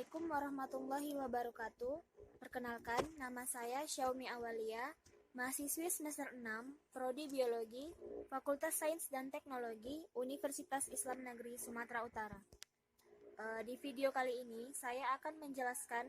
Assalamualaikum warahmatullahi wabarakatuh. Perkenalkan, nama saya Syaumi Awalia, mahasiswi semester 6, Prodi Biologi, Fakultas Sains dan Teknologi, Universitas Islam Negeri Sumatera Utara. Di video kali ini, saya akan menjelaskan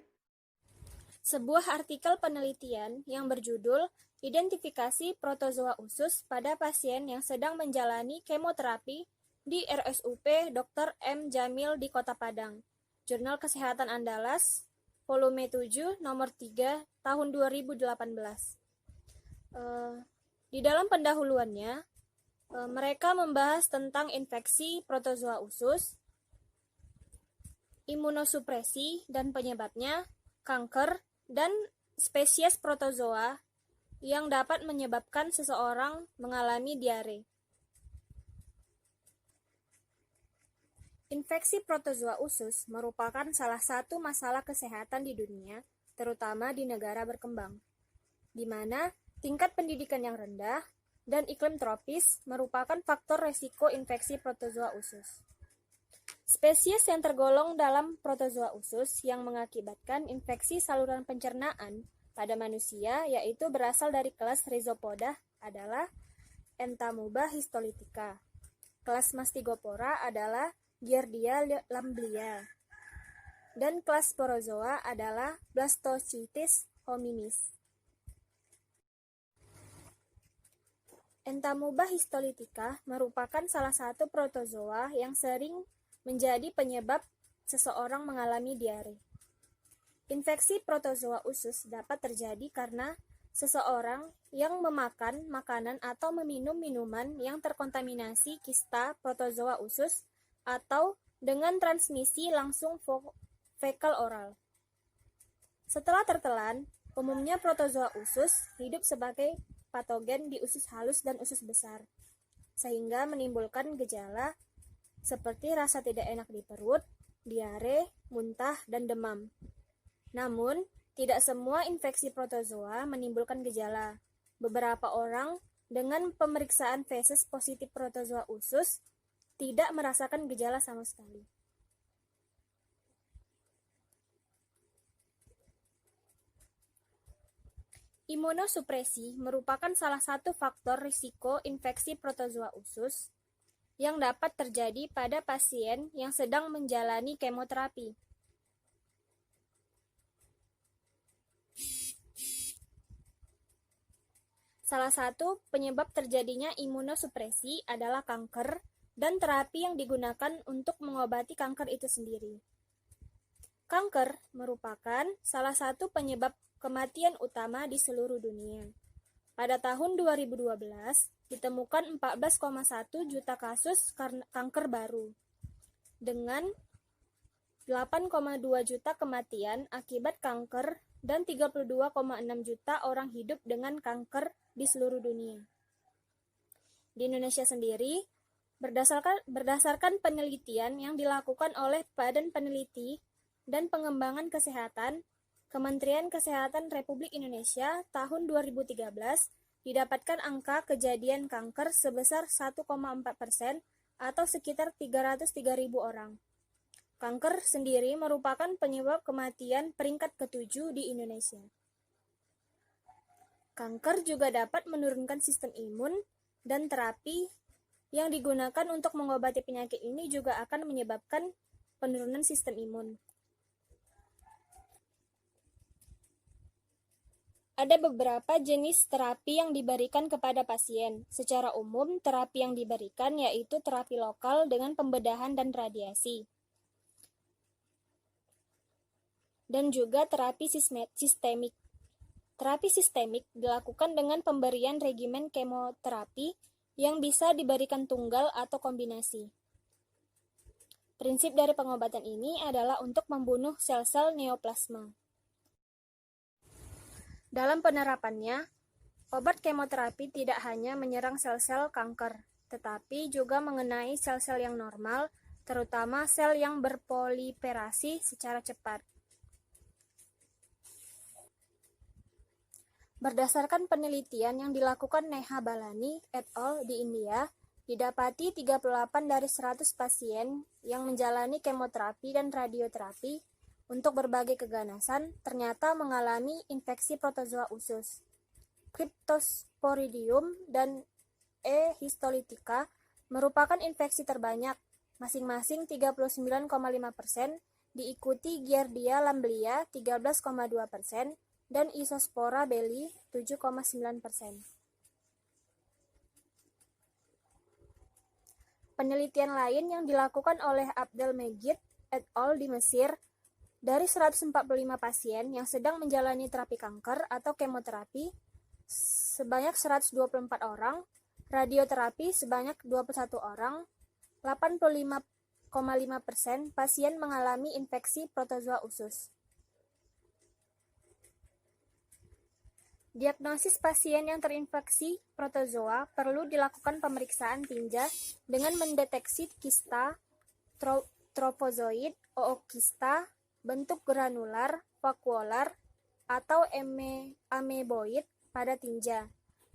sebuah artikel penelitian yang berjudul Identifikasi Protozoa Usus pada pasien yang sedang menjalani kemoterapi di RSUP Dr. M. Jamil di Kota Padang. Jurnal Kesehatan Andalas, volume 7, nomor 3, tahun 2018. Di dalam pendahuluannya, mereka membahas tentang infeksi protozoa usus, imunosupresi dan penyebabnya, kanker, dan spesies protozoa yang dapat menyebabkan seseorang mengalami diare. Infeksi protozoa usus merupakan salah satu masalah kesehatan di dunia, terutama di negara berkembang, di mana tingkat pendidikan yang rendah dan iklim tropis merupakan faktor resiko infeksi protozoa usus. Spesies yang tergolong dalam protozoa usus yang mengakibatkan infeksi saluran pencernaan pada manusia yaitu berasal dari kelas Rhizopoda adalah Entamuba histolytica. Kelas Mastigophora adalah Giardia lamblia, dan kelas Sporozoa adalah Blastocystis hominis. Entamuba histolytica merupakan salah satu protozoa yang sering menjadi penyebab seseorang mengalami diare. Infeksi protozoa usus dapat terjadi karena seseorang yang memakan makanan atau meminum minuman yang terkontaminasi kista protozoa usus atau dengan transmisi langsung fekal oral. Setelah tertelan, umumnya protozoa usus hidup sebagai patogen di usus halus dan usus besar, sehingga menimbulkan gejala seperti rasa tidak enak di perut, diare, muntah, dan demam. Namun, tidak semua infeksi protozoa menimbulkan gejala. Beberapa orang dengan pemeriksaan feses positif protozoa usus tidak merasakan gejala sama sekali. Imunosupresi merupakan salah satu faktor risiko infeksi protozoa usus yang dapat terjadi pada pasien yang sedang menjalani kemoterapi. Salah satu penyebab terjadinya imunosupresi adalah kanker dan terapi yang digunakan untuk mengobati kanker itu sendiri. Kanker merupakan salah satu penyebab kematian utama di seluruh dunia. Pada tahun 2012, ditemukan 14,1 juta kasus kanker baru, dengan 8,2 juta kematian akibat kanker dan 32,6 juta orang hidup dengan kanker di seluruh dunia. Di Indonesia sendiri, berdasarkan penelitian yang dilakukan oleh Badan Peneliti dan Pengembangan Kesehatan, Kementerian Kesehatan Republik Indonesia tahun 2013 didapatkan angka kejadian kanker sebesar 1,4% atau sekitar 303.000 orang. Kanker sendiri merupakan penyebab kematian peringkat ke-7 di Indonesia. Kanker juga dapat menurunkan sistem imun dan terapi yang digunakan untuk mengobati penyakit ini juga akan menyebabkan penurunan sistem imun. Ada beberapa jenis terapi yang diberikan kepada pasien. Secara umum, terapi yang diberikan yaitu terapi lokal dengan pembedahan dan radiasi, dan juga terapi sistemik. Terapi sistemik dilakukan dengan pemberian regimen kemoterapi yang bisa diberikan tunggal atau kombinasi. Prinsip dari pengobatan ini adalah untuk membunuh sel-sel neoplasma. Dalam penerapannya, obat kemoterapi tidak hanya menyerang sel-sel kanker, tetapi juga mengenai sel-sel yang normal, terutama sel yang berproliferasi secara cepat. Berdasarkan penelitian yang dilakukan Neha Balani et al. Di India, didapati 38 dari 100 pasien yang menjalani kemoterapi dan radioterapi untuk berbagai keganasan ternyata mengalami infeksi protozoa usus. Cryptosporidium dan E. histolytica merupakan infeksi terbanyak, masing-masing 39,5%, diikuti Giardia lamblia 13,2% dan Isospora belli 7,9%. Penelitian lain yang dilakukan oleh Abdelmegid et al. Di Mesir, dari 145 pasien yang sedang menjalani terapi kanker atau kemoterapi, sebanyak 124 orang, radioterapi sebanyak 21 orang, 85,5% pasien mengalami infeksi protozoa usus. Diagnosis pasien yang terinfeksi protozoa perlu dilakukan pemeriksaan tinja dengan mendeteksi kista, trofozoid, ookista, bentuk granular, vakuolar, atau ameboid pada tinja.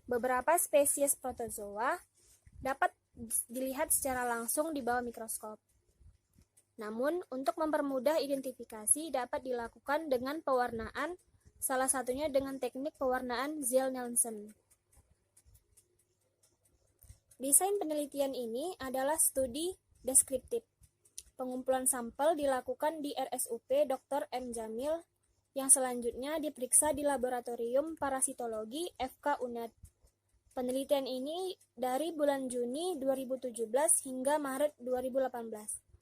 Beberapa spesies protozoa dapat dilihat secara langsung di bawah mikroskop. Namun, untuk mempermudah identifikasi dapat dilakukan dengan pewarnaan, salah satunya dengan teknik pewarnaan Ziehl-Neelsen. Desain penelitian ini adalah studi deskriptif. Pengumpulan sampel dilakukan di RSUP Dr. M. Jamil, yang selanjutnya diperiksa di Laboratorium Parasitologi FK UNAD. Penelitian ini dari bulan Juni 2017 hingga Maret 2018.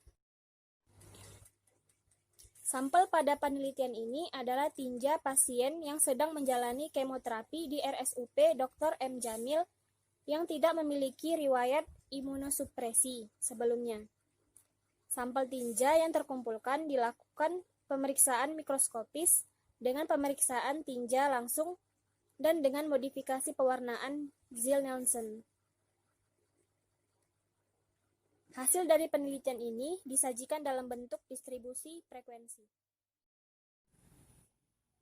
Sampel pada penelitian ini adalah tinja pasien yang sedang menjalani kemoterapi di RSUP Dr. M. Jamil yang tidak memiliki riwayat imunosupresi sebelumnya. Sampel tinja yang terkumpulkan dilakukan pemeriksaan mikroskopis dengan pemeriksaan tinja langsung dan dengan modifikasi pewarnaan Ziehl-Neelsen. Hasil dari penelitian ini disajikan dalam bentuk distribusi frekuensi.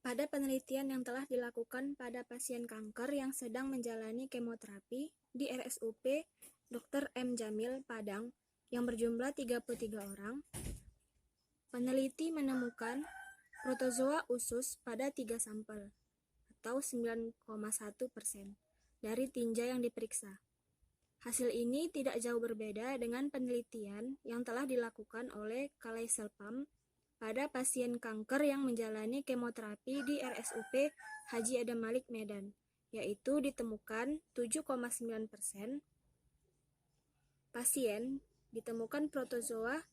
Pada penelitian yang telah dilakukan pada pasien kanker yang sedang menjalani kemoterapi di RSUP Dr. M. Jamil, Padang, yang berjumlah 33 orang, peneliti menemukan protozoa usus pada 3 sampel, atau 9,1% dari tinja yang diperiksa. Hasil ini tidak jauh berbeda dengan penelitian yang telah dilakukan oleh Kalaiselpam pada pasien kanker yang menjalani kemoterapi di RSUP Haji Adam Malik Medan, yaitu ditemukan 7,9% pasien ditemukan protozoa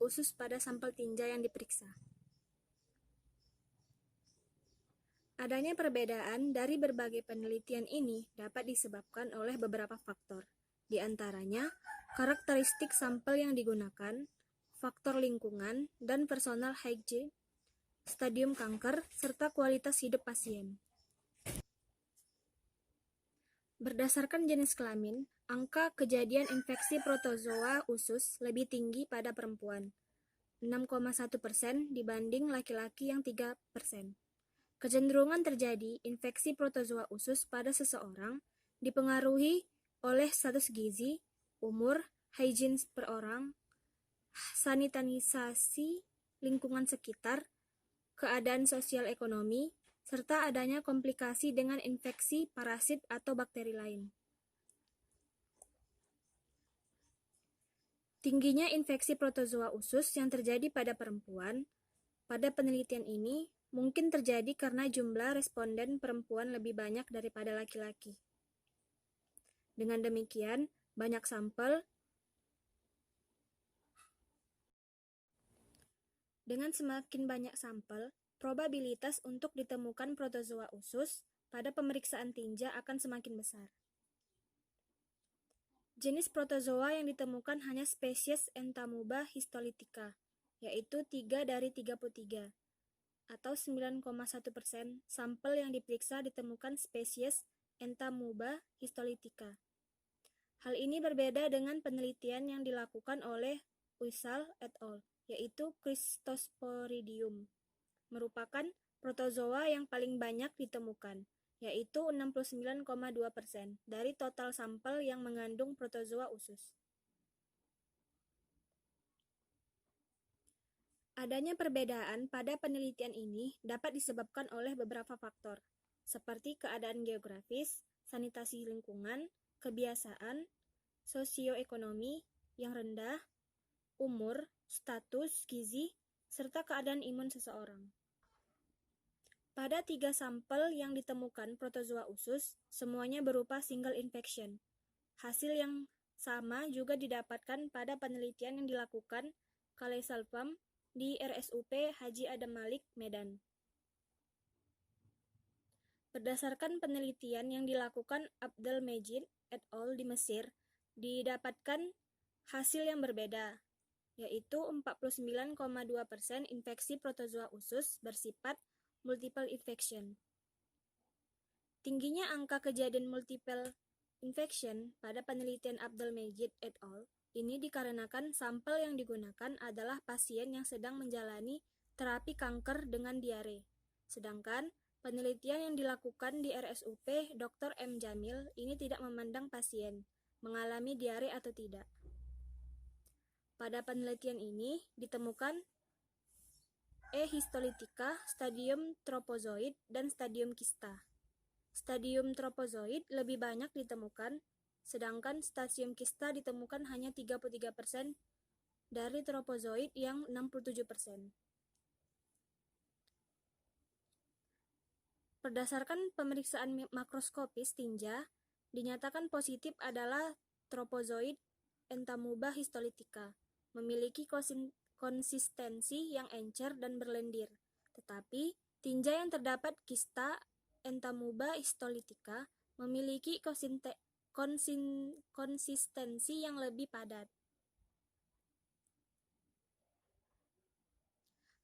usus pada sampel tinja yang diperiksa. Adanya perbedaan dari berbagai penelitian ini dapat disebabkan oleh beberapa faktor. Di antaranya, karakteristik sampel yang digunakan, faktor lingkungan, dan personal hygiene, stadium kanker, serta kualitas hidup pasien. Berdasarkan jenis kelamin, angka kejadian infeksi protozoa usus lebih tinggi pada perempuan, 6,1% dibanding laki-laki yang 3%. Kecenderungan terjadi infeksi protozoa usus pada seseorang dipengaruhi oleh status gizi, umur, hygiene per orang, sanitarisasi lingkungan sekitar, keadaan sosial ekonomi, serta adanya komplikasi dengan infeksi parasit atau bakteri lain. Tingginya infeksi protozoa usus yang terjadi pada perempuan pada penelitian ini mungkin terjadi karena jumlah responden perempuan lebih banyak daripada laki-laki. Dengan demikian, dengan semakin banyak sampel, probabilitas untuk ditemukan protozoa usus pada pemeriksaan tinja akan semakin besar. Jenis protozoa yang ditemukan hanya spesies Entamuba histolytica, yaitu 3 dari 33, atau 9,1% sampel yang diperiksa ditemukan spesies Entamuba histolytica. Hal ini berbeda dengan penelitian yang dilakukan oleh Uysal et al., yaitu Cryptosporidium, merupakan protozoa yang paling banyak ditemukan, yaitu 69,2% dari total sampel yang mengandung protozoa usus. Adanya perbedaan pada penelitian ini dapat disebabkan oleh beberapa faktor, seperti keadaan geografis, sanitasi lingkungan, kebiasaan, sosioekonomi yang rendah, umur, status gizi, serta keadaan imun seseorang. Pada 3 sampel yang ditemukan protozoa usus, semuanya berupa single infection. Hasil yang sama juga didapatkan pada penelitian yang dilakukan Kalesalvam di RSUP Haji Adam Malik, Medan. Berdasarkan penelitian yang dilakukan Abdel Mejid et al. Di Mesir, didapatkan hasil yang berbeda, yaitu 49,2% infeksi protozoa usus bersifat multiple infection. Tingginya angka kejadian multiple infection pada penelitian Abdel Mejid et al. Ini dikarenakan sampel yang digunakan adalah pasien yang sedang menjalani terapi kanker dengan diare, sedangkan penelitian yang dilakukan di RSUP Dr. M. Jamil ini tidak memandang pasien mengalami diare atau tidak. Pada penelitian ini ditemukan E. histolytica, stadium tropozoid, dan stadium kista. Stadium tropozoid lebih banyak ditemukan, sedangkan stadium kista ditemukan hanya 33% dari tropozoid yang 67%. Berdasarkan pemeriksaan makroskopis tinja, dinyatakan positif adalah tropozoid Entamuba histolytica, memiliki konsistensi yang encer dan berlendir, tetapi tinja yang terdapat kista Entamuba histolytica memiliki konsistensi yang lebih padat.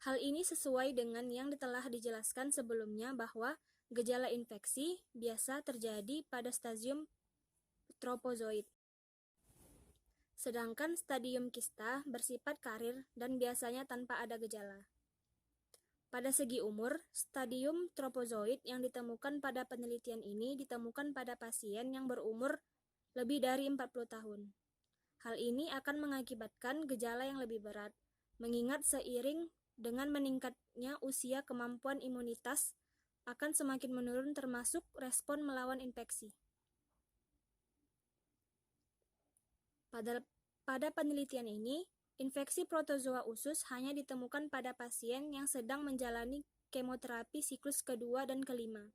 Hal ini sesuai dengan yang telah dijelaskan sebelumnya bahwa gejala infeksi biasa terjadi pada stadium tropozoid, sedangkan stadium kista bersifat karir dan biasanya tanpa ada gejala. Pada segi umur, stadium tropozoid yang ditemukan pada penelitian ini ditemukan pada pasien yang berumur lebih dari 40 tahun. Hal ini akan mengakibatkan gejala yang lebih berat, mengingat seiring dengan meningkatnya usia kemampuan imunitas akan semakin menurun termasuk respon melawan infeksi. Pada penelitian ini, infeksi protozoa usus hanya ditemukan pada pasien yang sedang menjalani kemoterapi siklus kedua dan kelima.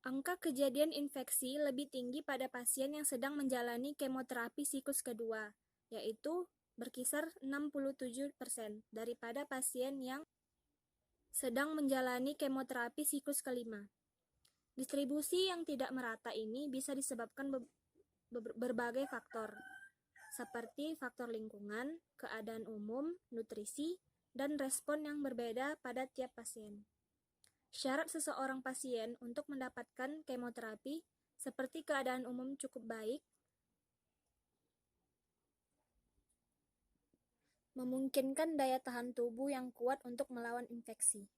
Angka kejadian infeksi lebih tinggi pada pasien yang sedang menjalani kemoterapi siklus kedua, yaitu berkisar 67% daripada pasien yang sedang menjalani kemoterapi siklus kelima. Distribusi yang tidak merata ini bisa disebabkan berbagai faktor, seperti faktor lingkungan, keadaan umum, nutrisi, dan respon yang berbeda pada tiap pasien. Syarat seseorang pasien untuk mendapatkan kemoterapi seperti keadaan umum cukup baik, memungkinkan daya tahan tubuh yang kuat untuk melawan infeksi.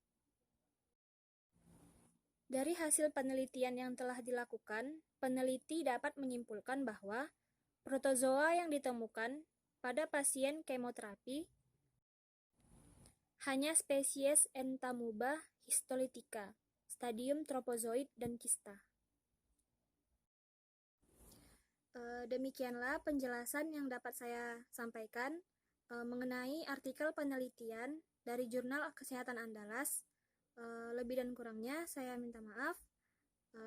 Dari hasil penelitian yang telah dilakukan, peneliti dapat menyimpulkan bahwa protozoa yang ditemukan pada pasien kemoterapi hanya spesies Entamuba histolytica, stadium tropozoid, dan kista. Demikianlah penjelasan yang dapat saya sampaikan mengenai artikel penelitian dari Jurnal Kesehatan Andalas. Lebih dan kurangnya saya minta maaf.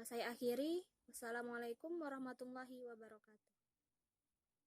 Saya akhiri. Wassalamualaikum warahmatullahi wabarakatuh.